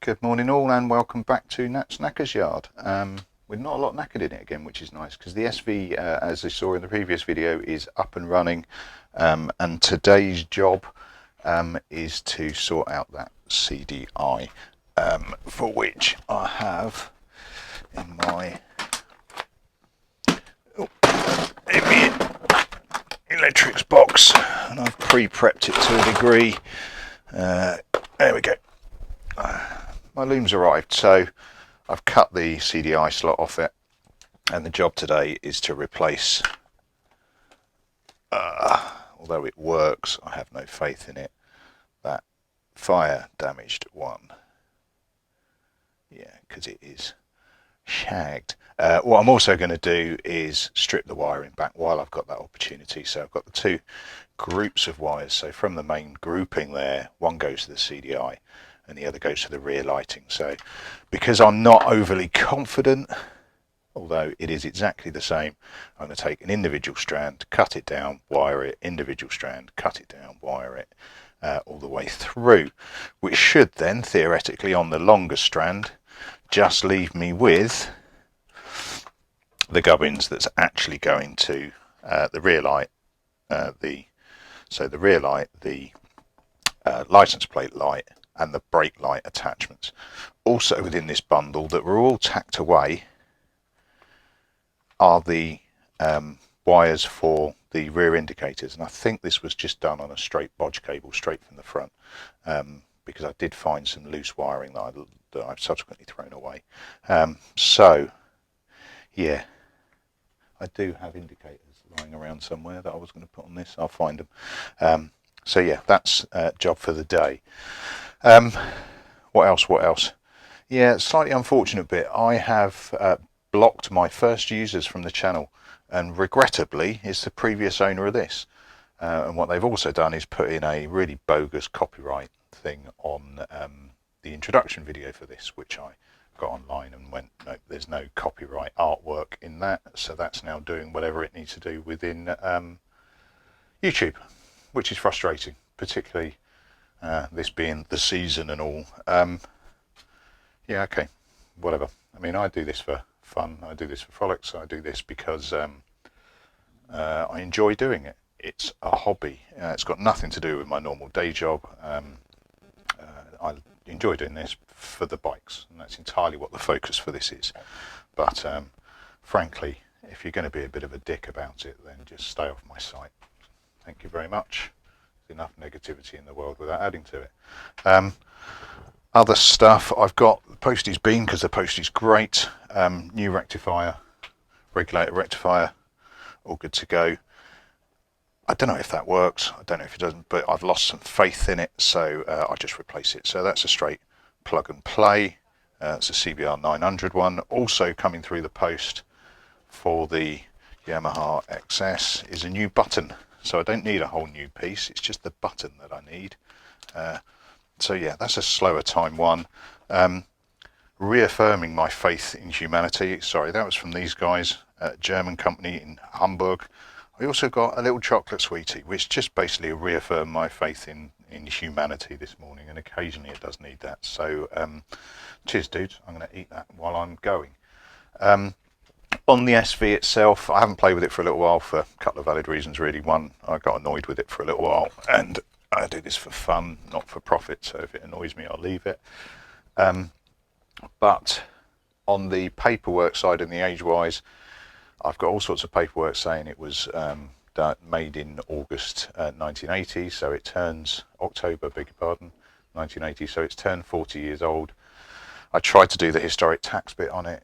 Good morning all and welcome back to Nat's Knacker's Yard. We're not a lot knackered in it again, which is nice because the SV, as I saw in the previous video, is up and running, and today's job is to sort out that CDI, for which I have in my heavy electrics box, and I've pre-prepped it to a degree. There we go. My loom's arrived, so I've cut the CDI slot off it, and the job today is to replace, although it works, I have no faith in it, that fire damaged one. Yeah, because it is shagged. What I'm also going to do is strip the wiring back while I've got that opportunity. So I've got the two groups of wires. So from the main grouping there, one goes to the CDI and the other goes to the rear lighting. So because I'm not overly confident, although it is exactly the same, I'm going to take an individual strand, cut it down, wire it, individual strand, cut it down, wire it, all the way through, which should then theoretically on the longer strand just leave me with the gubbins that's actually going to the rear light, the rear light, the license plate light and the brake light attachments. Also within this bundle that were all tacked away are the wires for the rear indicators, and I think this was just done on a straight bodge cable straight from the front, because I did find some loose wiring that I've subsequently thrown away. So yeah, I do have indicators lying around somewhere that I was going to put on this. I'll find them. So yeah, that's job for the day. What else? Yeah, slightly unfortunate bit. I have blocked my first users from the channel, and regrettably it's the previous owner of this. And what they've also done is put in a really bogus copyright thing on the introduction video for this, which I got online and went, no, there's no copyright artwork in that, so that's now doing whatever it needs to do within YouTube, which is frustrating, particularly this being the season and all. Yeah, okay, whatever. I mean, I do this for fun, I do this for frolics, I do this because I enjoy doing it. It's a hobby. It's got nothing to do with my normal day job. I enjoy doing this for the bikes, and that's entirely what the focus for this is. But frankly, if you're going to be a bit of a dick about it, then just stay off my site. Thank you very much. There's enough negativity in the world without adding to it. Other stuff, I've got the posties beam because the posties great. New rectifier, regulator rectifier, all good to go. I don't know if that works, I don't know if it doesn't, but I've lost some faith in it, so I'll just replace it. So that's a straight plug and play. It's a CBR 900 one. Also coming through the post for the Yamaha XS is a new button. So I don't need a whole new piece, it's just the button that I need. So yeah, that's a slower time one. Reaffirming my faith in humanity. Sorry, that was from these guys, a German company in Hamburg. I also got a little chocolate sweetie, which just basically reaffirmed my faith in humanity this morning, and occasionally it does need that. So cheers dudes, I'm going to eat that while I'm going. On the SV itself, I haven't played with it for a little while for a couple of valid reasons really. One, I got annoyed with it for a little while, and I do this for fun, not for profit, so if it annoys me I'll leave it. But on the paperwork side and the age-wise, I've got all sorts of paperwork saying it was made in August 1980, so it turns October, beg your pardon, 1980, so it's turned 40 years old. I tried to do the historic tax bit on it,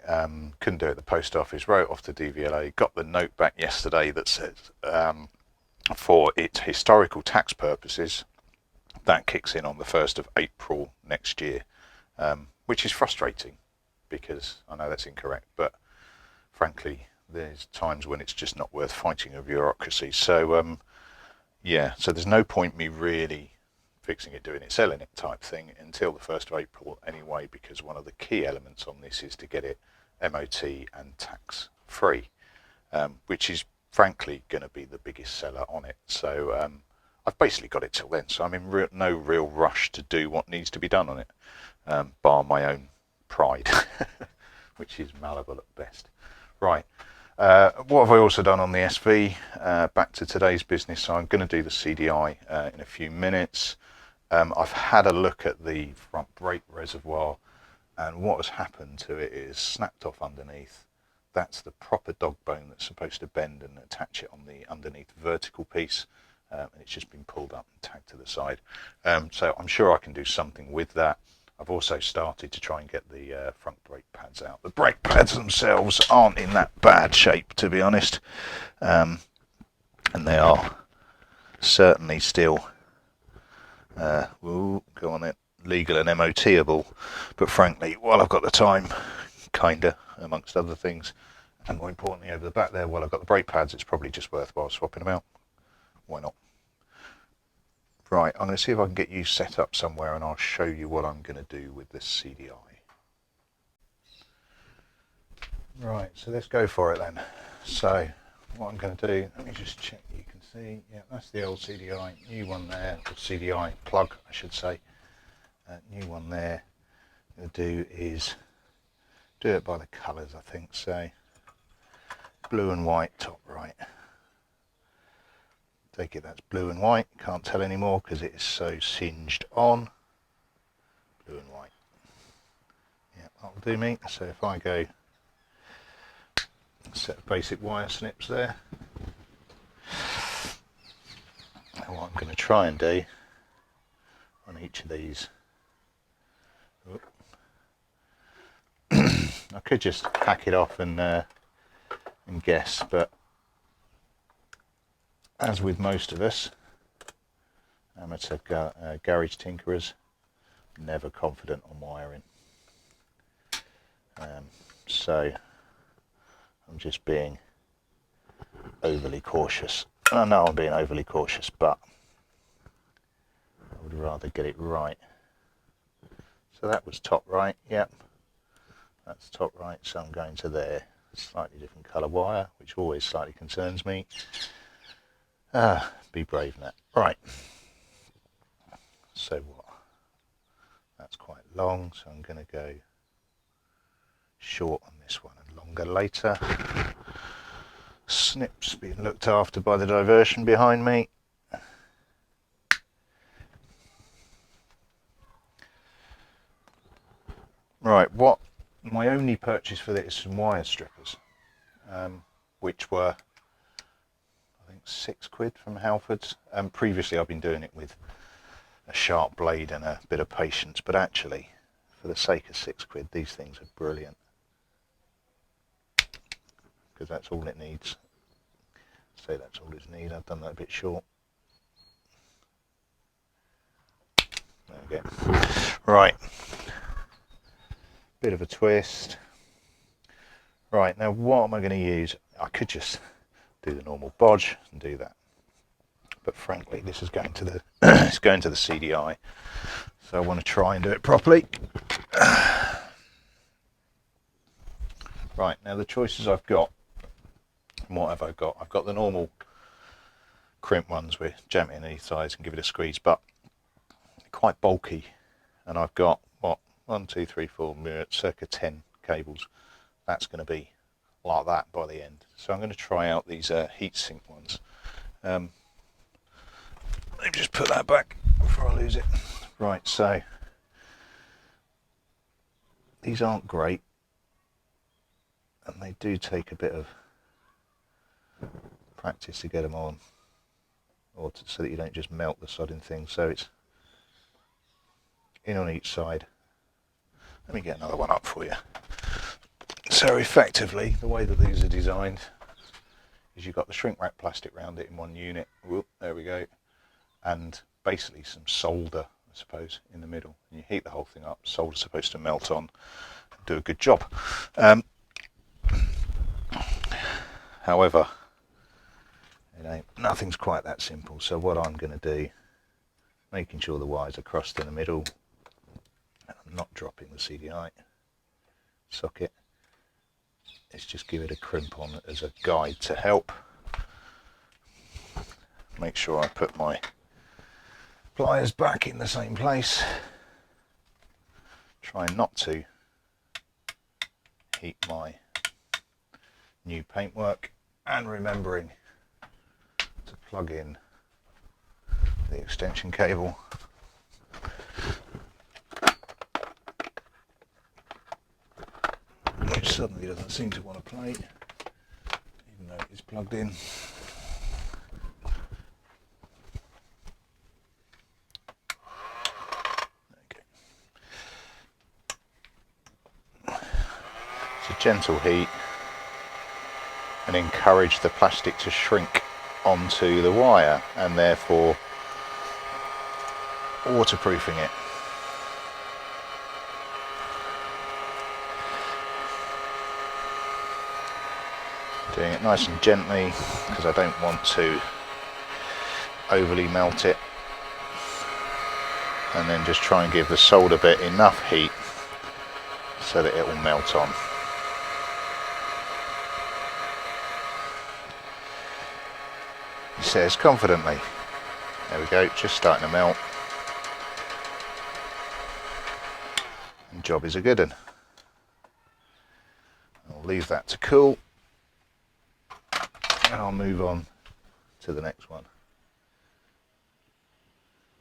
couldn't do it at the post office, wrote off to DVLA, got the note back yesterday that says for its historical tax purposes, that kicks in on the 1st of April next year, which is frustrating because I know that's incorrect, but frankly, there's times when it's just not worth fighting a bureaucracy. So yeah, so there's no point me really fixing it, doing it, selling it type thing until the 1st of April anyway, because one of the key elements on this is to get it MOT and tax free, which is frankly going to be the biggest seller on it. So I've basically got it till then, so I'm in no real rush to do what needs to be done on it, bar my own pride, which is malleable at best. Right, what have I also done on the SV? Back to today's business, so I'm going to do the CDI in a few minutes. I've had a look at the front brake reservoir, and what has happened to it is snapped off underneath. That's the proper dog bone that's supposed to bend and attach it on the underneath vertical piece, and it's just been pulled up and tagged to the side. So I'm sure I can do something with that. I've also started to try and get the front brake pads out. The brake pads themselves aren't in that bad shape, to be honest, and they are certainly still go on it, legal and MOT-able, but frankly, while I've got the time, kinda, amongst other things, and more importantly over the back there, while I've got the brake pads, it's probably just worthwhile swapping them out. Why not? Right, I'm going to see if I can get you set up somewhere and I'll show you what I'm going to do with this CDI. Right, so let's go for it then. So what I'm going to do, let me just check you can see, yeah, that's the old CDI, new one there, or CDI plug I should say, new one there. What I'm going to do is do it by the colours, I think, so blue and white top right. Take it that's blue and white, can't tell anymore because it is so singed on. Blue and white. Yeah, that'll do me. So if I go set of basic wire snips there. And what I'm going to try and do on each of these, I could just hack it off and guess, but as with most of us amateur garage tinkerers, never confident on wiring. So I'm just being overly cautious. I know I'm being overly cautious, but I would rather get it right. So that was top right, yep. That's top right, so I'm going to there. Slightly different colour wire, which always slightly concerns me. Be brave in that. Right. So what? That's quite long, so I'm going to go short on this one and longer later. Snips being looked after by the diversion behind me. Right, what my only purchase for this is some wire strippers, which were I think £6 from Halfords. Previously I've been doing it with a sharp blade and a bit of patience, but actually for the sake of £6 these things are brilliant, because that's all it needs. So that's all it needs. I've done that a bit short. There we go. Right, bit of a twist. Right, now what am I going to use? I could just do the normal bodge and do that, but frankly this is going to the it's going to the CDI, so I want to try and do it properly. Right, now the choices I've got, what have I got? I've got the normal crimp ones where jam it in the sides and give it a squeeze, but they're quite bulky, and I've got what, 1, 2, 3, 4, circa 10 cables. That's going to be like that by the end. So I'm going to try out these heatsink ones. Let me just put that back before I lose it. Right, so these aren't great, and they do take a bit of practice to get them on, or so that you don't just melt the sodding thing. So it's in on each side. Let me get another one up for you. So effectively, the way that these are designed is you've got the shrink wrap plastic around it in one unit. Whoop, there we go. And basically some solder, I suppose, in the middle. And you heat the whole thing up. Solder's supposed to melt on and do a good job. However, nothing's quite that simple. So what I'm going to do, making sure the wires are crossed in the middle, and I'm not dropping the CDI socket, is just give it a crimp on as a guide to help. Make sure I put my pliers back in the same place, trying not to heat my new paintwork, and remembering to plug in the extension cable. Which suddenly doesn't seem to want to play, even though it's plugged in. Okay. It's a gentle heat and encourage the plastic to shrink onto the wire, and therefore waterproofing it. Doing it nice and gently because I don't want to overly melt it, and then just try and give the solder bit enough heat so that it will melt on. He says confidently. There we go, just starting to melt. And job is a good one. I'll leave that to cool. And I'll move on to the next one.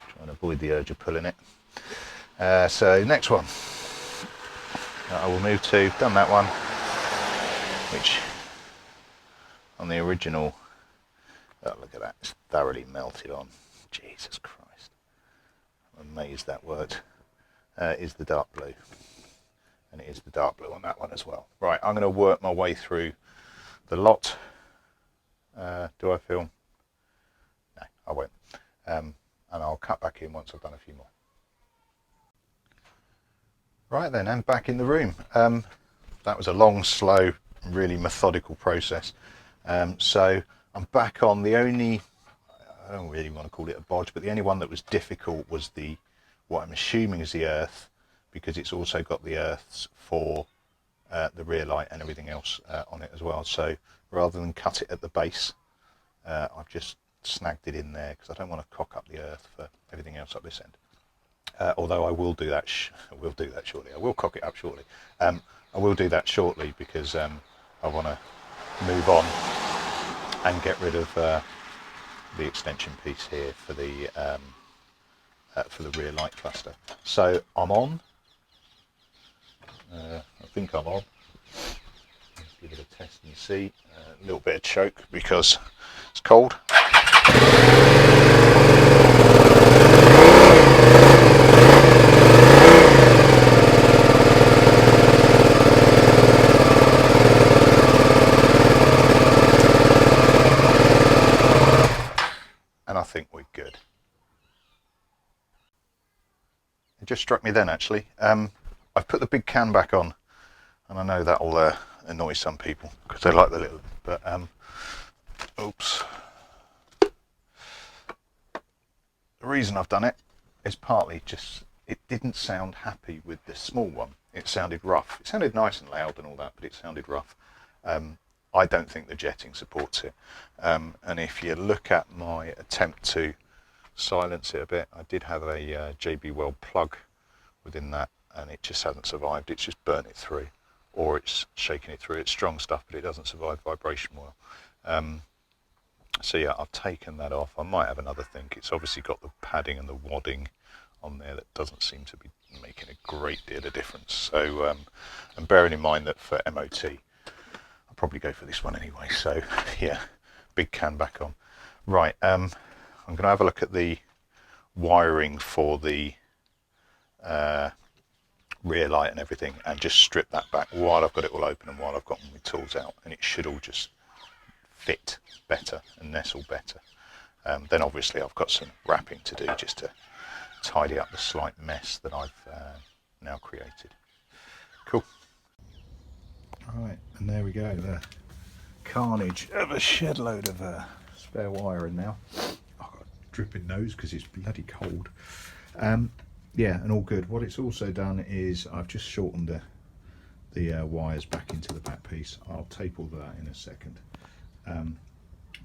Trying to avoid the urge of pulling it. So next one I will move to, done that one, which on the original, oh look at that, it's thoroughly melted on. Jesus Christ, I'm amazed that worked. Is the dark blue, and it is the dark blue on that one as well. Right, I'm going to work my way through the lot. Do I film? No, I won't. And I'll cut back in once I've done a few more. Right then, I'm back in the room. That was a long, slow, really methodical process. So I'm back on the only, I don't really want to call it a bodge, but the only one that was difficult was the, what I'm assuming is the earth, because it's also got the earths for the rear light and everything else on it as well. So rather than cut it at the base, I've just snagged it in there because I don't want to cock up the earth for everything else up this end. Although I will do that. I will do that shortly. I will cock it up shortly. I will do that shortly because I want to move on and get rid of the extension piece here for the rear light cluster. So I'm on. I think I'm on. Give it a test and see. A little bit of choke because it's cold. And I think we're good. It just struck me then actually. I've put the big can back on, and I know that'll annoy some people because they like the little, but oops. The reason I've done it is partly just it didn't sound happy with the small one. It sounded rough. It sounded nice and loud and all that, but it sounded rough. I don't think the jetting supports it. And if you look at my attempt to silence it a bit, I did have a JB Weld plug within that, and it just hasn't survived. It's just burnt it through, or it's shaking it through. It's strong stuff, but it doesn't survive vibration well. So yeah, I've taken that off. I might have another think. It's obviously got the padding and the wadding on there that doesn't seem to be making a great deal of difference. So, and bearing in mind that for MOT, I'll probably go for this one anyway. So yeah, big can back on. Right, I'm going to have a look at the wiring for the rear light and everything, and just strip that back while I've got it all open and while I've got my tools out, and it should all just fit better and nestle better. Then obviously I've got some wrapping to do just to tidy up the slight mess that I've now created. Cool. Alright, and there we go, the carnage of a shed load of spare wiring now. I've got a dripping nose because it's bloody cold. Yeah, and all good. What it's also done is I've just shortened the wires back into the back piece. I'll tape all that in a second.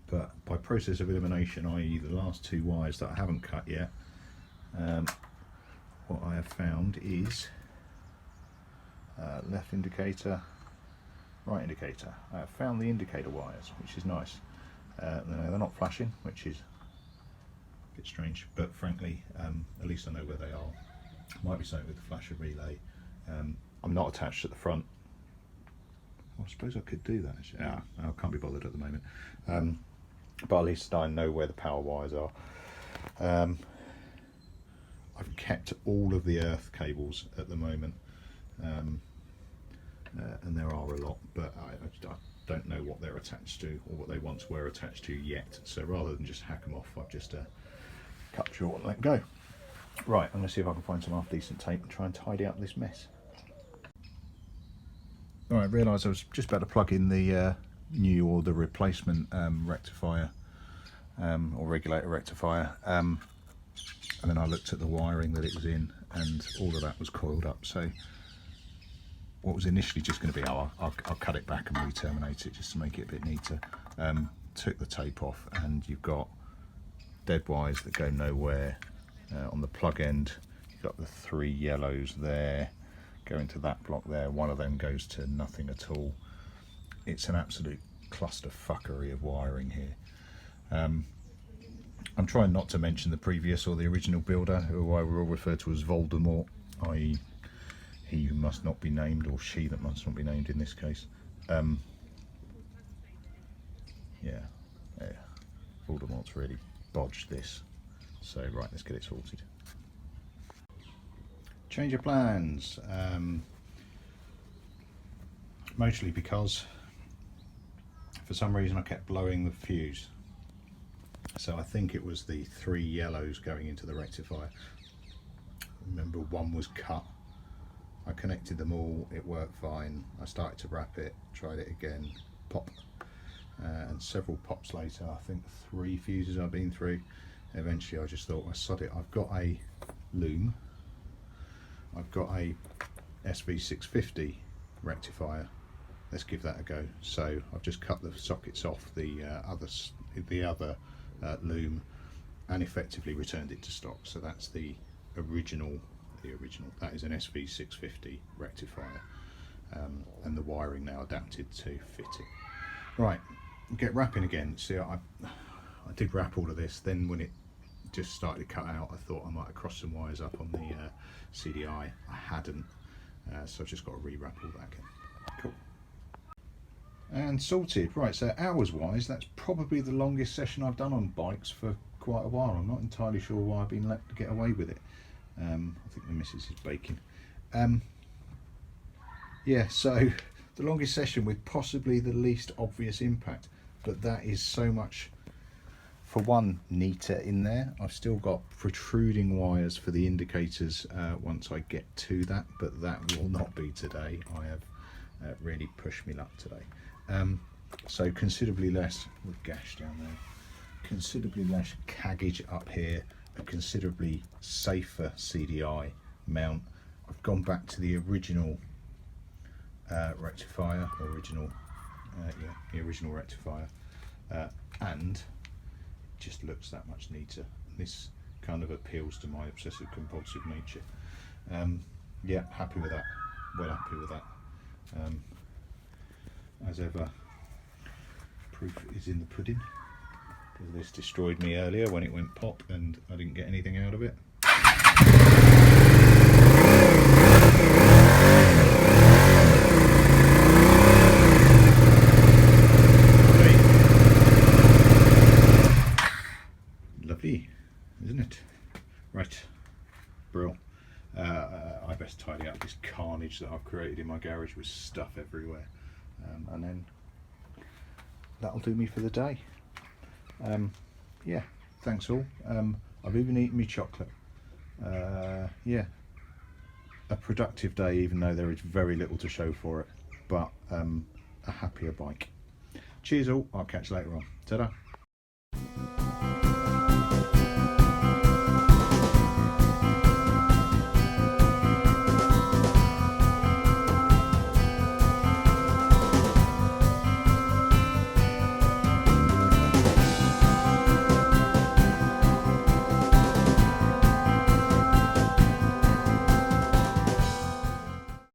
But by process of elimination, i.e. the last two wires that I haven't cut yet, what I have found is left indicator, right indicator. I have found the indicator wires, which is nice. They're not flashing, which is a bit strange, but frankly, at least I know where they are. Might be something with the flasher relay. I'm not attached at the front. I suppose I could do that. I can't be bothered at the moment. But at least I know where the power wires are. I've kept all of the earth cables at the moment, and there are a lot, but I don't know what they're attached to or what they once were attached to yet. So rather than just hack them off, I've just cut short and let go. Right, I'm going to see if I can find some half decent tape and try and tidy up this mess. All right, realised I was just about to plug in the new or the replacement rectifier or regulator rectifier, and then I looked at the wiring that it was in, and all of that was coiled up. So what was initially just going to be, I'll cut it back and re-terminate it just to make it a bit neater. Took the tape off, and you've got dead wires that go nowhere. On the plug end, you've got the 3 yellows there, go into that block there. One of them goes to nothing at all. It's an absolute cluster fuckery of wiring here. I'm trying not to mention the previous or the original builder, who I will refer to as Voldemort, i.e. he who must not be named, or she that must not be named in this case. Yeah, Voldemort's really bodged this. So right, let's get it sorted. Change of plans. Mostly because for some reason I kept blowing the fuse. So I think it was the 3 yellows going into the rectifier. Remember, one was cut. I connected them all, it worked fine. I started to wrap it, tried it again, pop. And several pops later, I think 3 fuses I've been through. Eventually I just thought, well, sod it, I've got a loom, I've got a SV650 rectifier, let's give that a go. So I've just cut the sockets off the other loom and effectively returned it to stock. So that's the original, that is an SV650 rectifier, and the wiring now adapted to fit it. Right, get wrapping again. See, I did wrap all of this, then when it just started to cut out, I thought I might have crossed some wires up on the CDI. I hadn't, so I've just got to re-wrap all that again. Cool. And sorted. Right, so hours wise, that's probably the longest session I've done on bikes for quite a while. I'm not entirely sure why I've been let get away with it. I think the missus is baking. Yeah, so the longest session with possibly the least obvious impact, but that is so much, for one, neater in there. I've still got protruding wires for the indicators once I get to that, but that will not be today. I have really pushed me luck today. So considerably less, with gash down there, considerably less caggage up here, a considerably safer CDI mount. I've gone back to the original rectifier, the original rectifier, and it just looks that much neater. This kind of appeals to my obsessive compulsive nature. Yeah, happy with that, well happy with that. As ever, proof is in the pudding. This destroyed me earlier when it went pop and I didn't get anything out of it. Lovely, isn't it? Right, brill. I best tidy up this carnage that I've created in my garage with stuff everywhere, and then that'll do me for the day. Yeah, thanks all. I've even eaten me chocolate. Yeah, a productive day, even though there is very little to show for it, but a happier bike. Cheers all, I'll catch you later on. Ta-da.